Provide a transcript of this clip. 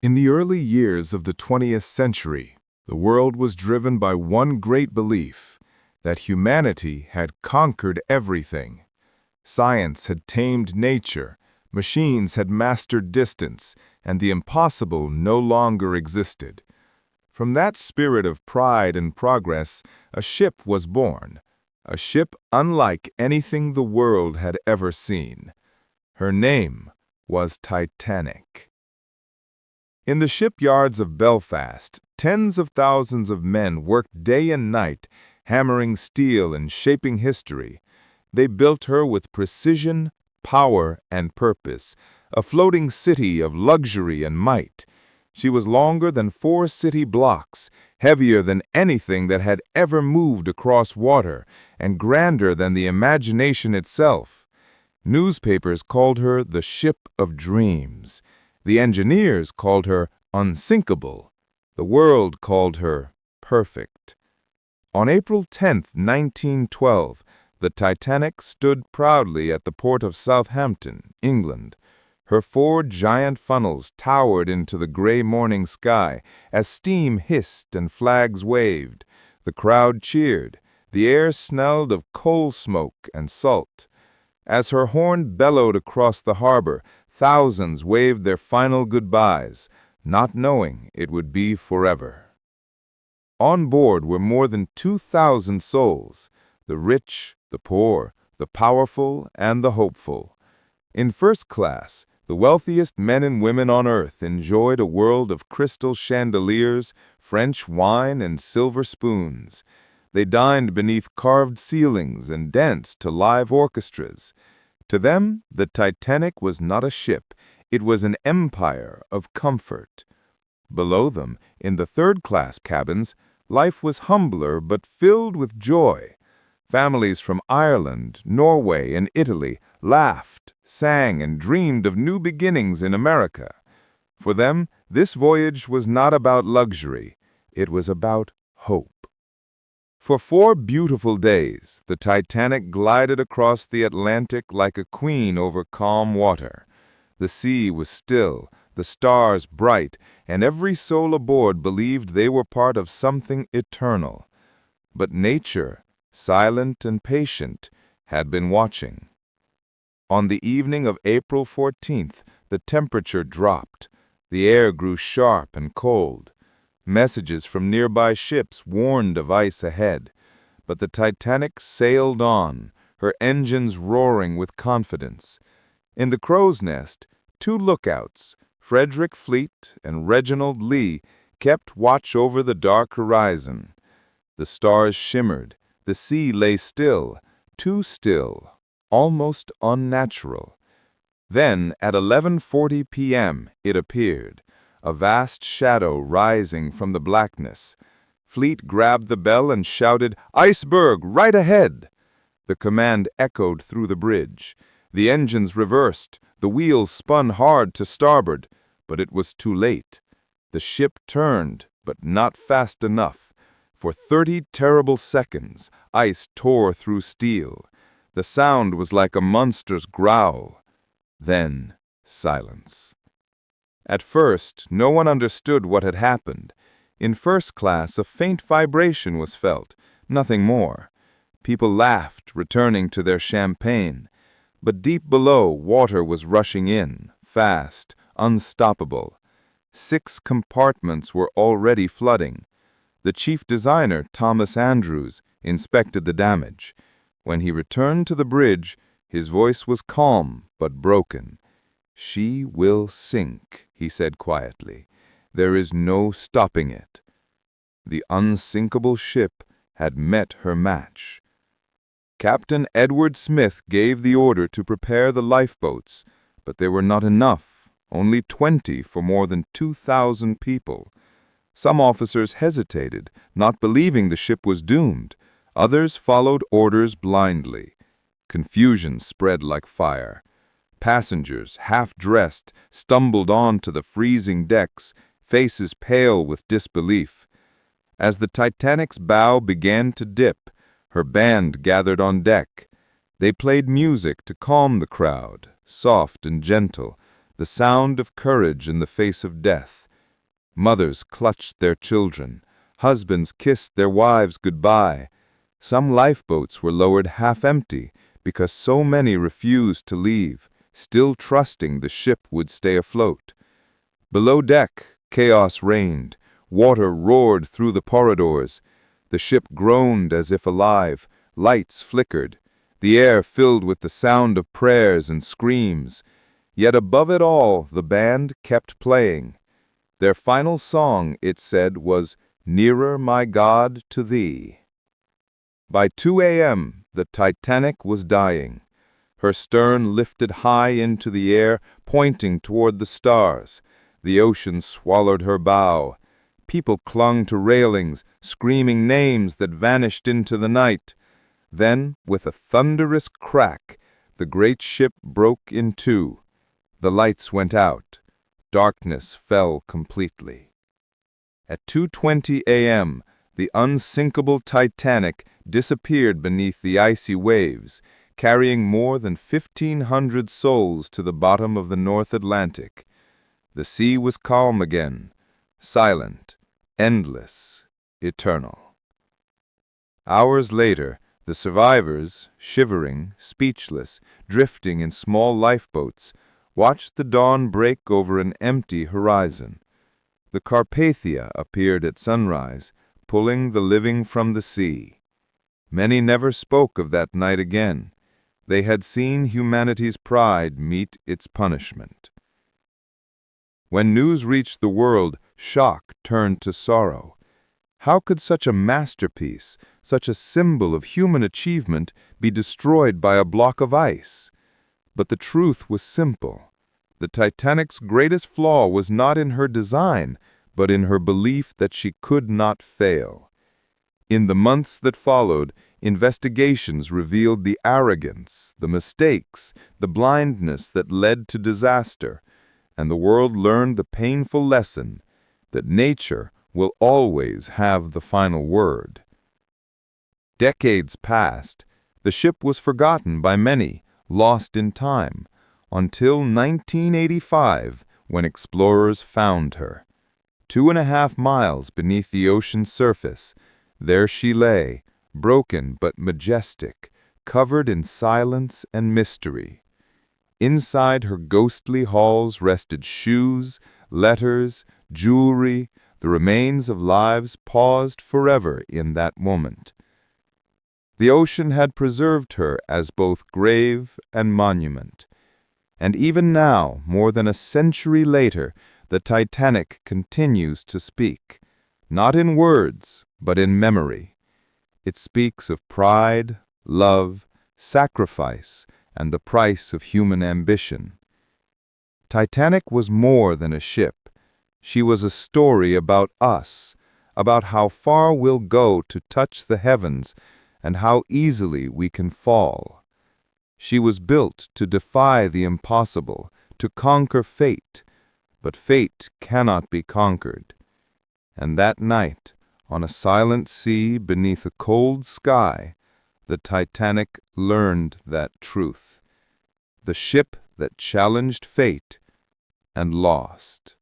In the early years of the 20th century, the world was driven by one great belief, that humanity had conquered everything. Science had tamed nature, machines had mastered distance, and the impossible no longer existed. From that spirit of pride and progress, a ship was born, a ship unlike anything the world had ever seen. Her name was Titanic. In the shipyards of Belfast, tens of thousands of men worked day and night, hammering steel and shaping history. They built her with precision, power, and purpose, a floating city of luxury and might. She was longer than 4 city blocks, heavier than anything that had ever moved across water, and grander than the imagination itself. Newspapers called her the Ship of Dreams. The engineers called her Unsinkable. The world called her perfect. On April 10, 1912, the Titanic stood proudly at the port of Southampton, England. Her 4 giant funnels towered into the gray morning sky as steam hissed and flags waved. The crowd cheered. The air smelled of coal smoke and salt. As her horn bellowed across the harbor, thousands waved their final goodbyes, not knowing it would be forever. On board were more than 2,000 souls, the rich, the poor, the powerful, and the hopeful. In first class, the wealthiest men and women on earth enjoyed a world of crystal chandeliers, French wine, and silver spoons. They dined beneath carved ceilings and danced to live orchestras. To them, the Titanic was not a ship, it was an empire of comfort. Below them, in the third-class cabins, life was humbler but filled with joy. Families from Ireland, Norway, and Italy laughed, sang, and dreamed of new beginnings in America. For them, this voyage was not about luxury, it was about hope. For 4 beautiful days, the Titanic glided across the Atlantic like a queen over calm water. The sea was still, the stars bright, and every soul aboard believed they were part of something eternal. But nature, silent and patient, had been watching. On the evening of April 14th, the temperature dropped. The air grew sharp and cold. Messages from nearby ships warned of ice ahead. But the Titanic sailed on, her engines roaring with confidence. In the crow's nest, 2 lookouts, Frederick Fleet and Reginald Lee, kept watch over the dark horizon. The stars shimmered, the sea lay still, too still, almost unnatural. Then, at 11:40 p.m., it appeared, a vast shadow rising from the blackness. Fleet grabbed the bell and shouted, "Iceberg, right ahead!" The command echoed through the bridge. The engines reversed, the wheels spun hard to starboard, but it was too late. The ship turned, but not fast enough. For 30 terrible seconds, ice tore through steel. The sound was like a monster's growl. Then, silence. At first, no one understood what had happened. In first class, a faint vibration was felt, nothing more. People laughed, returning to their champagne. But deep below, water was rushing in, fast, unstoppable. 6 compartments were already flooding. The chief designer, Thomas Andrews, inspected the damage. When he returned to the bridge, his voice was calm but broken. "She will sink," he said quietly. "There is no stopping it." The unsinkable ship had met her match. Captain Edward Smith gave the order to prepare the lifeboats, but there were not enough, only 20 for more than 2,000 people. Some officers hesitated, not believing the ship was doomed. Others followed orders blindly. Confusion spread like fire. Passengers, half-dressed, stumbled onto the freezing decks, faces pale with disbelief. As the Titanic's bow began to dip, her band gathered on deck. They played music to calm the crowd, soft and gentle, the sound of courage in the face of death. Mothers clutched their children. Husbands kissed their wives goodbye. Some lifeboats were lowered half empty because so many refused to leave, still trusting the ship would stay afloat. Below deck, chaos reigned. Water roared through the corridors. The ship groaned as if alive. Lights flickered. The air filled with the sound of prayers and screams. Yet above it all, the band kept playing. Their final song, it said, was, "Nearer, my God, to Thee." By 2 a.m., the Titanic was dying. Her stern lifted high into the air, pointing toward the stars. The ocean swallowed her bow. People clung to railings, screaming names that vanished into the night. Then, with a thunderous crack, the great ship broke in two. The lights went out. Darkness fell completely. At 2:20 a.m., the unsinkable Titanic disappeared beneath the icy waves, carrying more than 1,500 souls to the bottom of the North Atlantic. The sea was calm again, silent, endless, eternal. Hours later, the survivors, shivering, speechless, drifting in small lifeboats, watched the dawn break over an empty horizon. The Carpathia appeared at sunrise, pulling the living from the sea. Many never spoke of that night again. They had seen humanity's pride meet its punishment. When news reached the world, shock turned to sorrow. How could such a masterpiece, such a symbol of human achievement, be destroyed by a block of ice? But the truth was simple. The Titanic's greatest flaw was not in her design, but in her belief that she could not fail. In the months that followed, investigations revealed the arrogance, the mistakes, the blindness that led to disaster, and the world learned the painful lesson that nature will always have the final word. Decades passed. The ship was forgotten by many, lost in time, until 1985, when explorers found her. 2.5 miles beneath the ocean's surface, there she lay, broken but majestic, covered in silence and mystery. Inside her ghostly halls rested shoes, letters, jewelry, the remains of lives paused forever in that moment. The ocean had preserved her as both grave and monument. And even now, more than a century later, the Titanic continues to speak, not in words, but in memory. It speaks of pride, love, sacrifice, and the price of human ambition. Titanic was more than a ship. She was a story about us, about how far we'll go to touch the heavens and how easily we can fall. She was built to defy the impossible, to conquer fate, but fate cannot be conquered. And that night, on a silent sea beneath a cold sky, the Titanic learned that truth. The ship that challenged fate and lost.